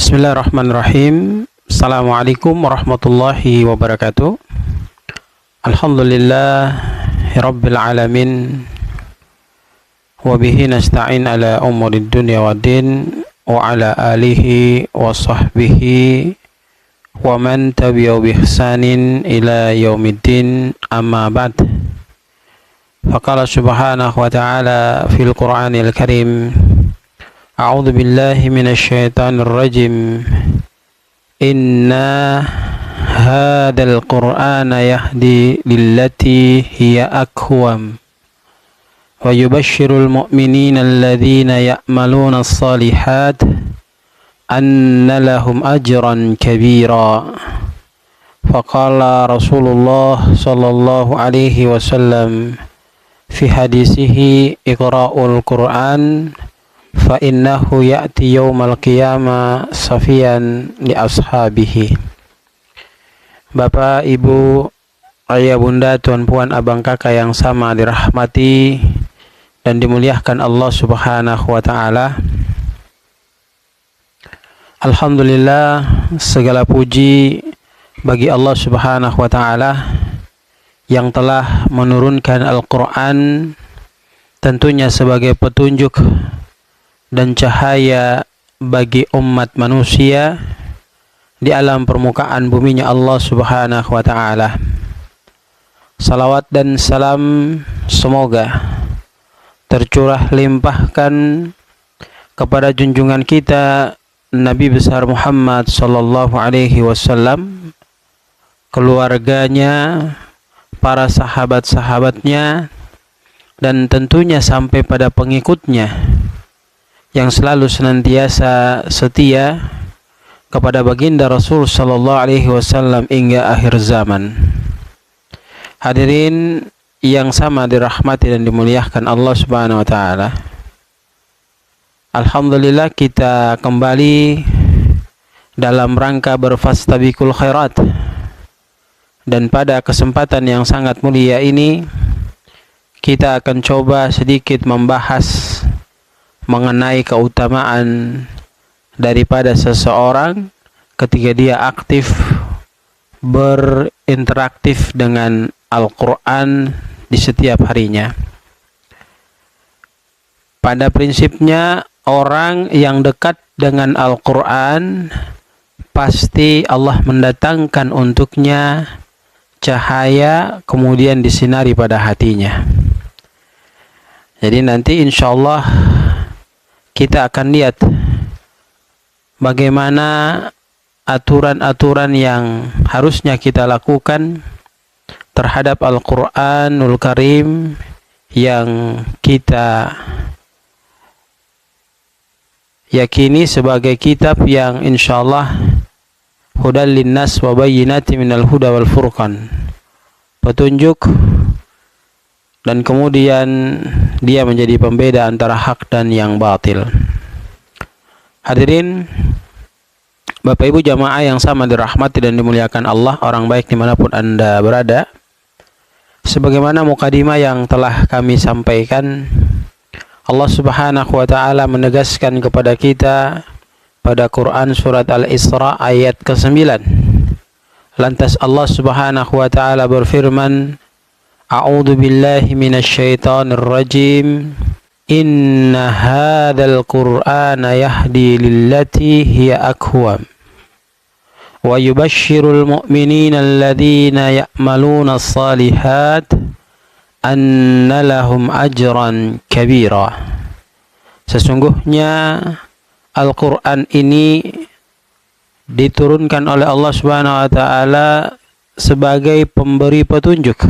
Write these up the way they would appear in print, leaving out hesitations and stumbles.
Bismillahirrahmanirrahim. Assalamualaikum warahmatullahi wabarakatuh. Alhamdulillahirabbil alamin. Wa bihi nasta'in ala umurid dunya waddin wa ala alihi wa sahbihi wa man tabi'ahu bi ihsanin ila yaumiddin, amma ba'd. Faqala subhanahu wa ta'ala fil Qur'anil Karim, A'udzu billahi minasy syaithanir rajim. Inna hadzal Qur'ana yahdi lillati hiya aqwam wa yubashshirul mu'minina alladzina ya'maluna as-solihat anna lahum ajran kabira. Faqala Rasulullah sallallahu alaihi wasallam fi hadisihi iqra'ul Qur'an fa innahu ya'ti yaumal qiyamah safiyan li ashabihi. Bapak, Ibu, ayah, bunda, tuan, puan, abang, kakak yang sama dirahmati dan dimuliakan Allah Subhanahu wa taala. Alhamdulillah, segala puji bagi Allah Subhanahu wa taala yang telah menurunkan Al-Qur'an tentunya sebagai petunjuk dan cahaya bagi umat manusia di alam permukaan buminya Allah Subhanahu wa ta'ala. Salawat dan salam semoga tercurah limpahkan kepada junjungan kita Nabi besar Muhammad sallallahu alaihi wasallam, keluarganya, para sahabat-sahabatnya, dan tentunya sampai pada pengikutnya yang selalu senantiasa setia kepada baginda Rasul sallallahu alaihi wasallam hingga akhir zaman. Hadirin yang sama dirahmati dan dimuliakan Allah Subhanahu wa taala. Alhamdulillah, kita kembali dalam rangka berfastabiqul khairat. Dan pada kesempatan yang sangat mulia ini kita akan coba sedikit membahas mengenai keutamaan daripada seseorang ketika dia aktif berinteraktif dengan Al-Quran di setiap harinya. Pada prinsipnya, orang yang dekat dengan Al-Quran pasti Allah mendatangkan untuknya cahaya kemudian disinari pada hatinya. Jadi nanti insya Allah kita akan lihat bagaimana aturan-aturan yang harusnya kita lakukan terhadap Al-Quranul Karim yang kita yakini sebagai kitab yang insyaallah hudal linnas wa bayyinati minal huda wal furqan, petunjuk dan kemudian dia menjadi pembeda antara hak dan yang batil. Hadirin, Bapak Ibu jamaah yang sama dirahmati dan dimuliakan Allah, orang baik dimanapun Anda berada. Sebagaimana mukadimah yang telah kami sampaikan, Allah Subhanahu wa ta'ala menegaskan kepada kita pada Quran surat Al-Isra ayat ke-9. Lantas Allah Subhanahu wa ta'ala berfirman, A'udzu billahi minasy syaithanir rajim. Inna hadzal Qur'ana yahdi lillati hiya aqwam wa yubashshirul mu'minina alladzina ya'maluna as-solihat anna lahum ajran kabira. Sesungguhnya Al-Qur'an ini diturunkan oleh Allah Subhanahu wa taala sebagai pemberi petunjuk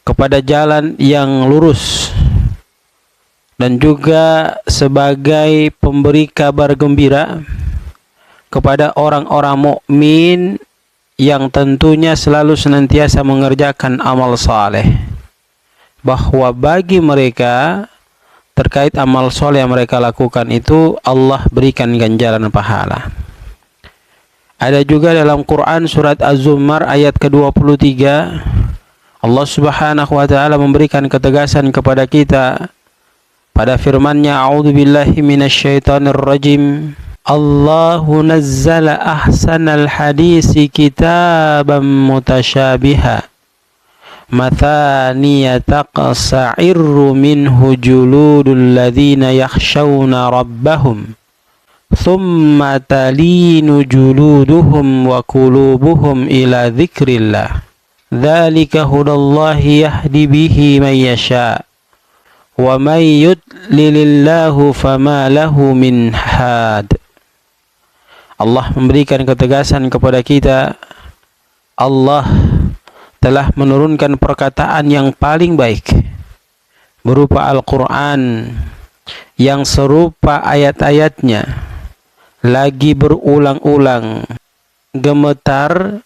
kepada jalan yang lurus dan juga sebagai pemberi kabar gembira kepada orang-orang mukmin yang tentunya selalu senantiasa mengerjakan amal saleh, bahwa bagi mereka terkait amal saleh yang mereka lakukan itu Allah berikan ganjaran pahala. Ada juga dalam Quran surat Az-Zumar ayat ke-23, Allah Subhanahu wa taala memberikan ketegasan kepada kita pada firman-Nya, A'udzu billahi minasyaitonir rajim. Allahu nazzala ahsanal hadisi kitaban mutasyabiha mathaniya taqsa'irru minhu juludul ladzina yakhshawna rabbahum thumma talinu juluduhum wa qulubuhum ila dzikrillah dzalika hudallahi yahdi bihi man yasha wa may yudlilillahu fama lahu min had. Allah memberikan ketegasan kepada kita. Allah telah menurunkan perkataan yang paling baik berupa Al-Quran yang serupa ayat-ayatnya lagi berulang-ulang, gemetar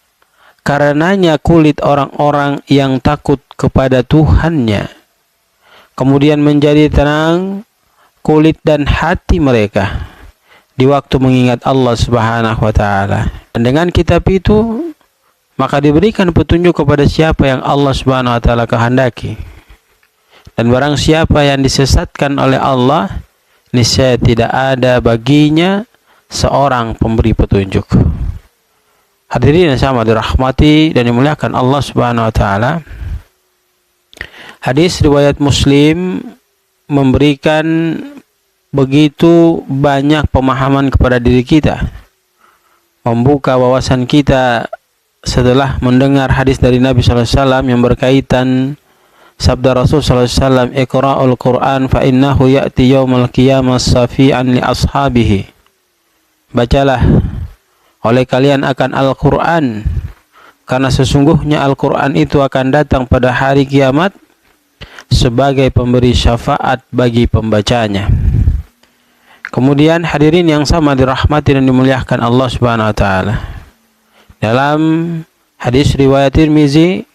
karenanya kulit orang-orang yang takut kepada Tuhannya, kemudian menjadi tenang kulit dan hati mereka di waktu mengingat Allah Subhanahu wa taala. Dan dengan kitab itu maka diberikan petunjuk kepada siapa yang Allah Subhanahu wa taala kehendaki. Dan barang siapa yang disesatkan oleh Allah, niscaya tidak ada baginya seorang pemberi petunjuk. Hadirin yang sama dirahmati dan dimuliakan Allah Subhanahu wa taala. Hadis riwayat Muslim memberikan begitu banyak pemahaman kepada diri kita, membuka wawasan kita setelah mendengar hadis dari Nabi SAW yang berkaitan sabda Rasul SAW, Iqra'ul Quran fa innahu ya'ti yawmal qiyamah safi'an li ashabihi. Bacalah oleh kalian akan Al-Quran, karena sesungguhnya Al-Quran itu akan datang pada hari kiamat sebagai pemberi syafaat bagi pembacanya. Kemudian hadirin yang sama dirahmati dan dimuliakan Allah Subhanahu wa taala. Dalam hadis riwayat Tirmizi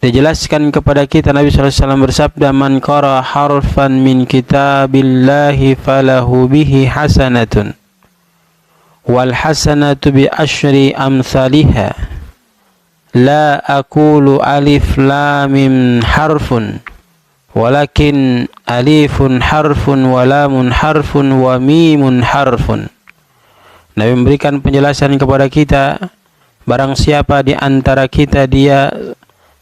dijelaskan kepada kita, Nabi sallallahu alaihi wasallam bersabda, "Man qara harfan min kitabillahi falahu bihi hasanatun wal hasanatu bi asyri amsalihha la aqulu alif lam mim harfun walakin alifun harfun wa lamun harfun wa mimun harfun." Nabi memberikan penjelasan kepada kita, barang siapa di antara kita dia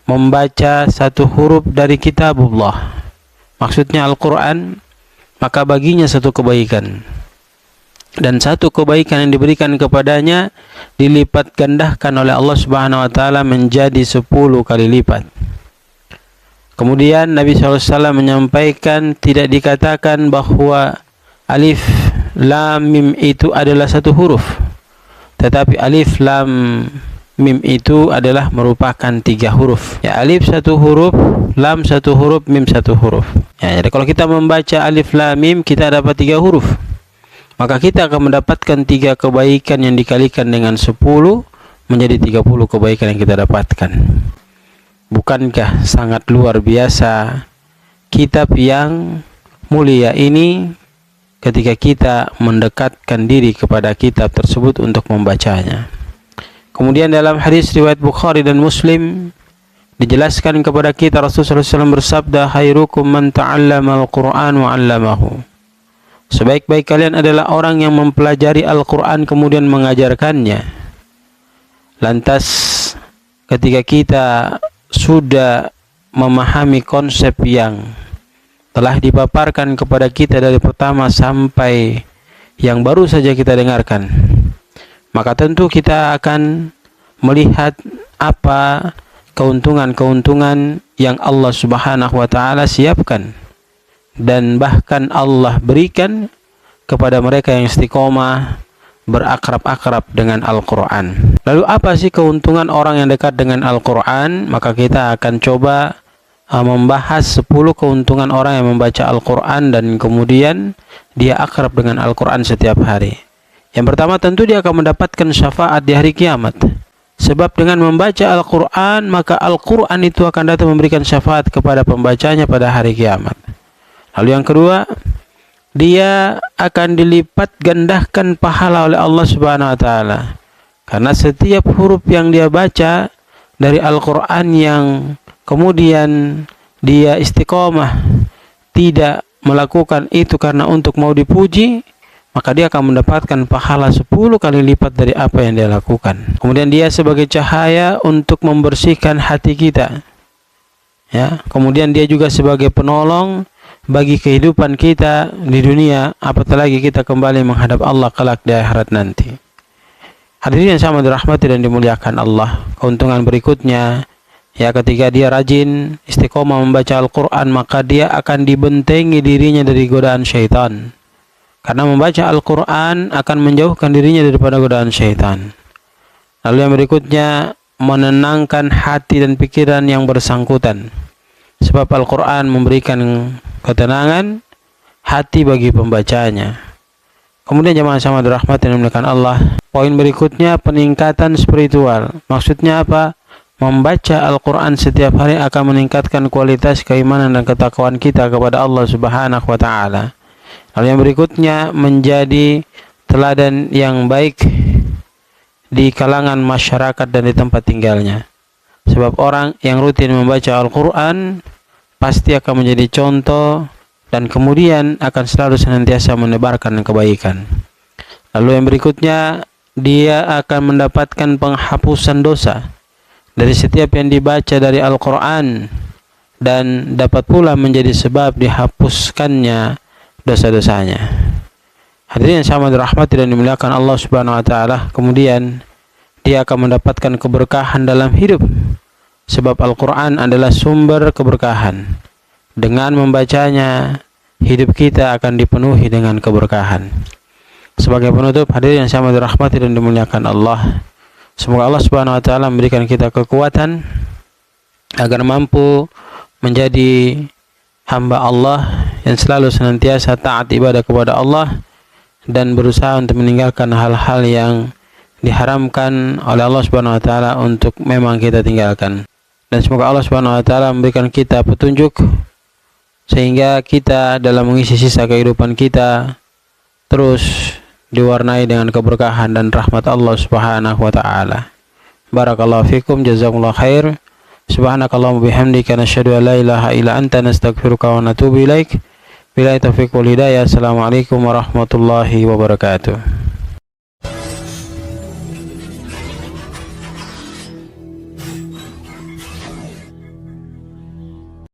membaca satu huruf dari kitabullah, maksudnya Al-Quran, maka baginya satu kebaikan, dan satu kebaikan yang diberikan kepadanya dilipat gandakan oleh Allah Subhanahu wa taala menjadi 10 kali lipat. Kemudian Nabi SAW menyampaikan, tidak dikatakan bahwa alif lam mim itu adalah satu huruf, tetapi alif lam mim itu adalah merupakan 3 huruf. Ya, alif 1 huruf, lam 1 huruf, mim 1 huruf. Ya, jadi kalau kita membaca alif lam mim kita dapat 3 huruf, maka kita akan mendapatkan 3 kebaikan yang dikalikan dengan 10 menjadi 30 kebaikan yang kita dapatkan. Bukankah sangat luar biasa kitab yang mulia ini ketika kita mendekatkan diri kepada kitab tersebut untuk membacanya. Kemudian dalam hadis riwayat Bukhari dan Muslim dijelaskan kepada kita, Rasulullah SAW bersabda, "Khairukum man ta'allama al-Qur'an wa 'allamahu." Sebaik-baik kalian adalah orang yang mempelajari Al-Quran kemudian mengajarkannya. Lantas ketika kita sudah memahami konsep yang telah dipaparkan kepada kita dari pertama sampai yang baru saja kita dengarkan, maka tentu kita akan melihat apa keuntungan-keuntungan yang Allah Subhanahu wa taala siapkan dan bahkan Allah berikan kepada mereka yang istiqomah berakrab-akrab dengan Al-Quran. Lalu apa sih keuntungan orang yang dekat dengan Al-Quran? Maka kita akan coba membahas 10 keuntungan orang yang membaca Al-Quran dan kemudian dia akrab dengan Al-Quran setiap hari. Yang pertama, tentu dia akan mendapatkan syafaat di hari kiamat. Sebab dengan membaca Al-Quran, maka Al-Quran itu akan datang memberikan syafaat kepada pembacanya pada hari kiamat. Lalu yang kedua, dia akan dilipat gandakan pahala oleh Allah Subhanahu wa taala. Karena setiap huruf yang dia baca dari Al-Quran yang kemudian dia istiqomah, tidak melakukan itu karena untuk mau dipuji, maka dia akan mendapatkan pahala 10 kali lipat dari apa yang dia lakukan. Kemudian dia sebagai cahaya untuk membersihkan hati kita. Ya, kemudian dia juga sebagai penolong bagi kehidupan kita di dunia, apatah lagi kita kembali menghadap Allah kelak di akhirat nanti. Hadirin yang sama dirahmati dan dimuliakan Allah, keuntungan berikutnya, ya, ketika dia rajin istiqomah membaca Al-Quran, maka dia akan dibentengi dirinya dari godaan syaitan. Karena membaca Al-Quran akan menjauhkan dirinya daripada godaan syaitan. Lalu yang berikutnya, menenangkan hati dan pikiran yang bersangkutan. Sebab Al-Quran memberikan ketenangan hati bagi pembacanya. Kemudian jemaah sama dirahmati dan dimuliakan Allah, poin berikutnya peningkatan spiritual. Maksudnya apa? Membaca Al-Quran setiap hari akan meningkatkan kualitas keimanan dan ketakwaan kita kepada Allah Subhanahu wa Ta'ala. Lalu yang berikutnya, menjadi teladan yang baik di kalangan masyarakat dan di tempat tinggalnya. Sebab orang yang rutin membaca Al-Quran pasti akan menjadi contoh dan kemudian akan selalu senantiasa menebarkan kebaikan. Lalu yang berikutnya, dia akan mendapatkan penghapusan dosa dari setiap yang dibaca dari Al-Quran dan dapat pula menjadi sebab dihapuskannya dosa-dosanya. Hadirin yang sama dirahmati dan dimuliakan Allah Subhanahu wa Ta'ala, kemudian dia akan mendapatkan keberkahan dalam hidup, sebab Al-Quran adalah sumber keberkahan. Dengan membacanya, hidup kita akan dipenuhi dengan keberkahan. Sebagai penutup, hadirin yang sama dirahmati dan dimuliakan Allah, semoga Allah Subhanahu wa Ta'ala memberikan kita kekuatan agar mampu menjadi hamba Allah yang selalu senantiasa taat ibadah kepada Allah dan berusaha untuk meninggalkan hal-hal yang diharamkan oleh Allah Subhanahu wa Ta'ala untuk memang kita tinggalkan. Dan semoga Allah Subhanahu wa Ta'ala memberikan kita petunjuk sehingga kita dalam mengisi sisa kehidupan kita terus diwarnai dengan keberkahan dan rahmat Allah Subhanahu wa Ta'ala. Barakallahu fikum, jazakumullah khair. Subhanakallahumma bihamdika nasyhadu an la ilaha illa anta nastaghfiruka wa natubu ilaik. Billahi taufiq wal hidayah. Assalamualaikum warahmatullahi wabarakatuh.